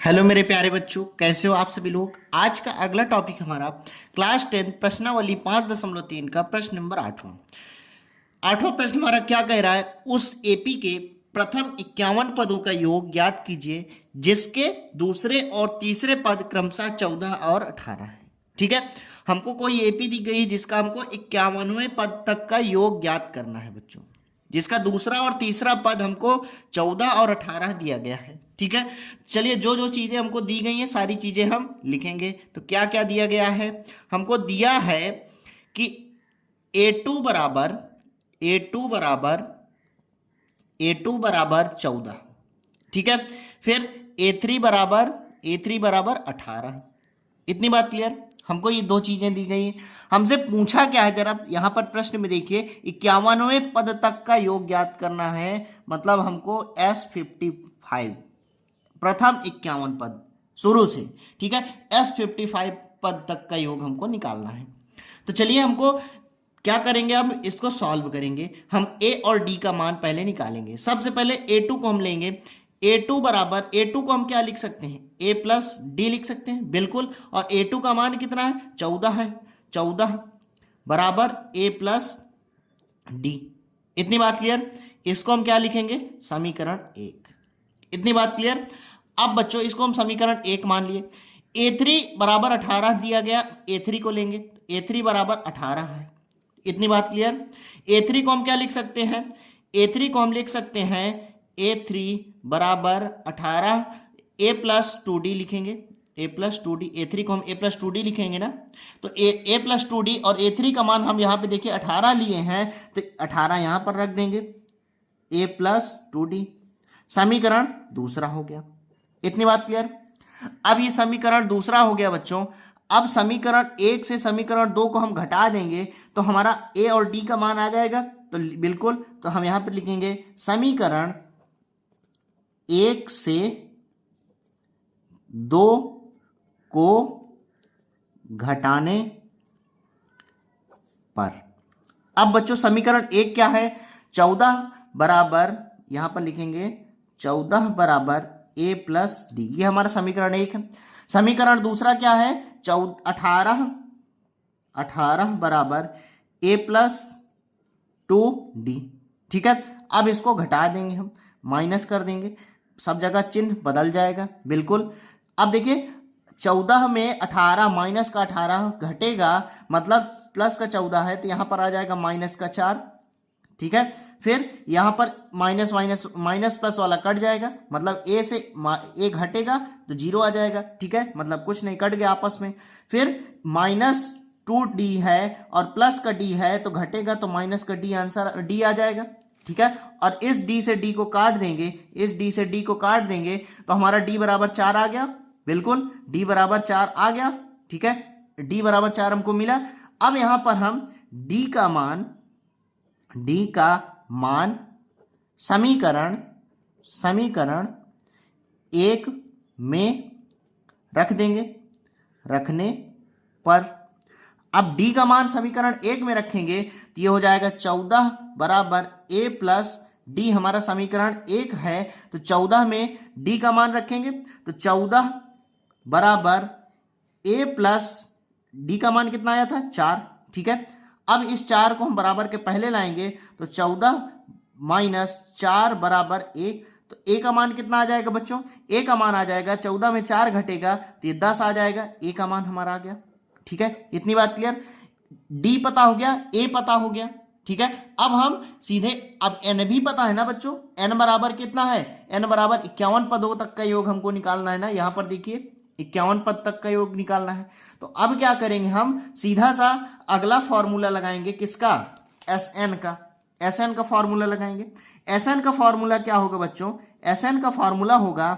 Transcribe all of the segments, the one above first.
Hello मेरे प्यारे बच्चों, कैसे हो आप सभी लोग। आज का अगला टॉपिक हमारा क्लास 10 प्रश्नावली 5.3 का प्रश्न नंबर 8वां। आठवां प्रश्न हमारा क्या कह रहा है, उस एपी के प्रथम 51 पदों का योग ज्ञात कीजिए जिसके दूसरे और तीसरे पद क्रमशः 14 और 18 है। ठीक है, हमको कोई एपी दी गई है जिसका हमको 51वें पद तक का योग ज्ञात करना है बच्चों, जिसका दूसरा और तीसरा पद हमको 14 और 18 दिया गया है। ठीक है, चलिए जो जो चीजें हमको दी गई हैं सारी चीजें हम लिखेंगे। तो क्या क्या दिया गया है, हमको दिया है कि ए टू बराबर ए टू बराबर ए टू बराबर 14। ठीक है, फिर ए थ्री बराबर 18। इतनी बात क्लियर। हमको ये दो चीजें दी गई हैं। हमसे पूछा क्या है, जरा यहां पर प्रश्न में देखिए, 51वें पद तक का योग ज्ञात करना है। मतलब हमको S55 प्रथम 51 पद शुरू से, ठीक है, S55 पद तक का योग हमको निकालना है। तो चलिए हमको क्या करेंगे, अब इसको सॉल्व करेंगे। हम ए और डी का मान पहले निकालेंगे। सबसे पहले A2 को हम लेंगे। A2 बराबर, A2 को हम क्या लिख सकते हैं, A प्लस डी लिख सकते हैं, बिल्कुल। और A2 का मान कितना है, 14 है। 14 बराबर A प्लस डी। इतनी बात क्लियर। इसको हम क्या लिखेंगे, समीकरण 1। इतनी बात क्लियर। अब बच्चों इसको हम समीकरण 1 मान लिए। A3 बराबर 18 दिया गया, A3 को लेंगे, A3 बराबर 18 है। इतनी बात क्लियर। A3 को हम क्या लिख सकते हैं, A3 को हम लिख सकते हैं A3 बराबर 18, A प्लस 2D लिखेंगे, A प्लस 2D। A3 को हम A प्लस 2D लिखेंगे ना, तो A प्लस 2D और A3 का मान हम यहाँ पे देखिए 18 लिए हैं, तो 18 यहाँ पर रख देंगे, A प्लस 2D। समीकरण दूसरा हो गया। इतनी बात क्लियर। अब ये समीकरण दूसरा हो गया बच्चों। अब समीकरण 1 से समीकरण 2 को हम घटा देंगे तो हमारा ए और डी का मान आ जाएगा। तो बिल्कुल, तो हम यहां पर लिखेंगे समीकरण 1 से 2 को घटाने पर। अब बच्चों समीकरण 1 क्या है, 14 बराबर, यहां पर लिखेंगे 14 बराबर ए प्लस डी, ये हमारा समीकरण 1 है। समीकरण दूसरा क्या है, 18 बराबर ए प्लस 2D। ठीक है, अब इसको घटा देंगे, हम माइनस कर देंगे, सब जगह चिन्ह बदल जाएगा, बिल्कुल। अब देखिए 14 में 18 माइनस का 18 घटेगा, मतलब प्लस का 14 है तो यहां पर आ जाएगा माइनस का 4। ठीक है, फिर यहां पर माइनस माइनस माइनस प्लस वाला कट जाएगा, मतलब ए से ए घटेगा तो 0 आ जाएगा। ठीक है, मतलब कुछ नहीं, कट गया आपस में। फिर -2D है और प्लस का D है तो घटेगा, तो माइनस का D, आंसर D आ जाएगा। ठीक है, और इस D से D को काट देंगे, इस D से D को काट देंगे तो हमारा D बराबर 4 आ गया, बिल्कुल D बराबर 4 आ गया। ठीक है, D बराबर 4 हमको मिला। अब यहां पर हम D का मान समीकरण 1 में रख देंगे। रखने पर अब D का मान समीकरण 1 में रखेंगे तो ये हो जाएगा 14 बराबर A प्लस डी, हमारा समीकरण 1 है। तो 14 में D का मान रखेंगे तो 14 बराबर A प्लस डी का मान कितना आया था, 4। ठीक है, अब इस 4 को हम बराबर के पहले लाएंगे तो 14 माइनस 4 बराबर 1। तो ए का मान कितना आ जाएगा बच्चों, ए का मान आ जाएगा 14 में 4 घटेगा तो ये 10 आ जाएगा, ए का मान हमारा आ गया। ठीक है, इतनी बात क्लियर। डी पता हो गया, ए पता हो गया। ठीक है, अब हम सीधे, अब एन भी पता है ना बच्चों, एन बराबर कितना है, एन बराबर 51 पदों तक का योग हमको निकालना है ना। यहां पर देखिए 51 पद तक का योग निकालना है। तो अब क्या करेंगे, हम सीधा सा अगला फॉर्मूला लगाएंगे, किसका, एसएन का। एसएन का फॉर्मूला लगाएंगे। एसएन का फॉर्मूला क्या होगा बच्चों, एसएन का फॉर्मूला होगा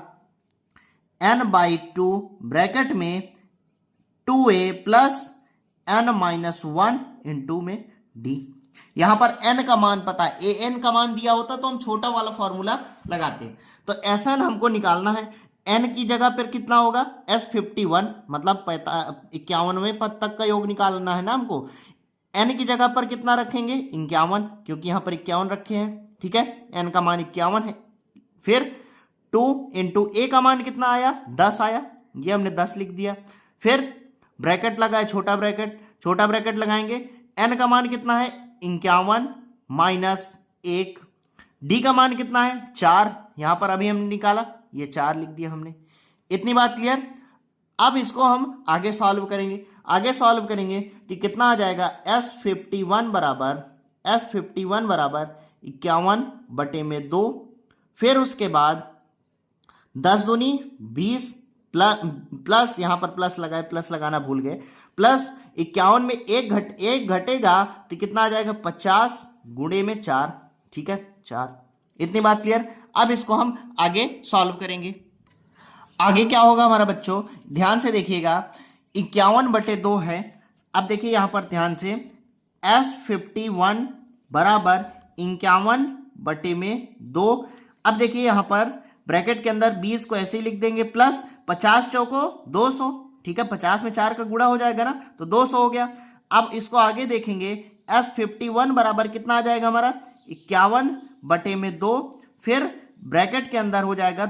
n/2 ब्रैकेट में 2a प्लस n-1 इंटू में d। यहां पर n का मान पता है, an का मान दिया होता तो हम छोटा वाला फॉर्मूला लगाते। तो एसएन हमको निकालना है। n की जगह पर कितना होगा, S51, मतलब 51वें पद तक का योग निकालना है ना हमको। n की जगह पर कितना रखेंगे, 51, क्योंकि यहां पर 51 रखे हैं। ठीक है, n का मान 51 है। फिर 2 इंटू ए का मान कितना आया 10 आया, ये हमने 10 लिख दिया। फिर ब्रैकेट लगाए, छोटा ब्रैकेट लगाएंगे, एन का मान कितना है 51 माइनस 1, डी का मान कितना है 4, यहां पर अभी हमने निकाला, ये 4 लिख दिया हमने। इतनी बात क्लियर। अब इसको हम आगे सॉल्व करेंगे, तो कितना आ जाएगा S51 बराबर 51/2, फिर उसके बाद 10 दूनी 20 प्लस यहां पर प्लस लगाए, प्लस लगाना भूल गए, प्लस 51 में एक घटेगा तो कितना आ जाएगा 50 गुणे में 4, ठीक है 4। इतनी बात क्लियर। अब इसको हम आगे सॉल्व करेंगे। आगे क्या होगा हमारा बच्चों, ध्यान से देखिएगा, 51/2 है। अब देखिए यहां पर ध्यान से, S51 बराबर 51/2। अब देखिए यहां पर ब्रैकेट के अंदर 20 को ऐसे ही लिख देंगे, प्लस 50 चौको 200, ठीक है 50 में 4 का गुणा हो जाएगा ना, तो 200 हो गया। अब इसको आगे देखेंगे, S51 बराबर कितना आ जाएगा हमारा 51/2, फिर ब्रैकेट के अंदर हो जाएगा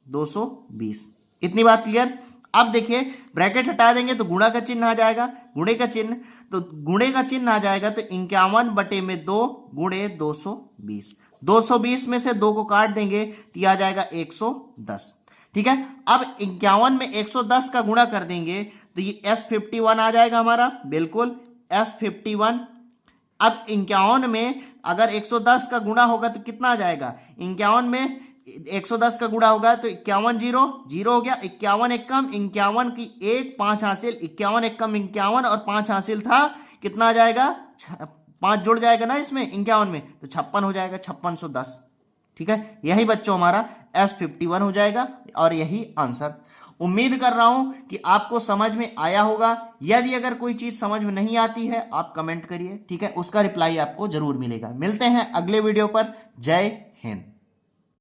220। इतनी बात क्लियर। अब देखिए ब्रैकेट हटा देंगे तो गुणा का चिन्ह आ जाएगा, गुणे का चिन्ह आ जाएगा, तो 51/2 गुणे 220, 220 में से 2 को काट देंगे तो यह आ जाएगा 110, ठीक है। अब 51 में 110 का गुणा कर देंगे तो ये S51 आ जाएगा हमारा, बिल्कुल S51। अब 51 में अगर 110 का गुणा होगा तो कितना आ जाएगा, 51 में 110 का गुणा होगा तो 51 0 हो गया, 51 एक कम 51 की 1 5 हासिल, 51 एक कम 51 और 5 हासिल था, कितना आ जाएगा 5 जुड़ जाएगा ना इसमें 51 में, तो 56 हो जाएगा, 5610, ठीक है। यही बच्चों हमारा S51 हो जाएगा और यही आंसर। उम्मीद कर रहा हूं कि आपको समझ में आया होगा। यदि अगर कोई चीज समझ में नहीं आती है आप कमेंट करिए, ठीक है, उसका रिप्लाई आपको जरूर मिलेगा। मिलते हैं अगले वीडियो पर। जय हिंद।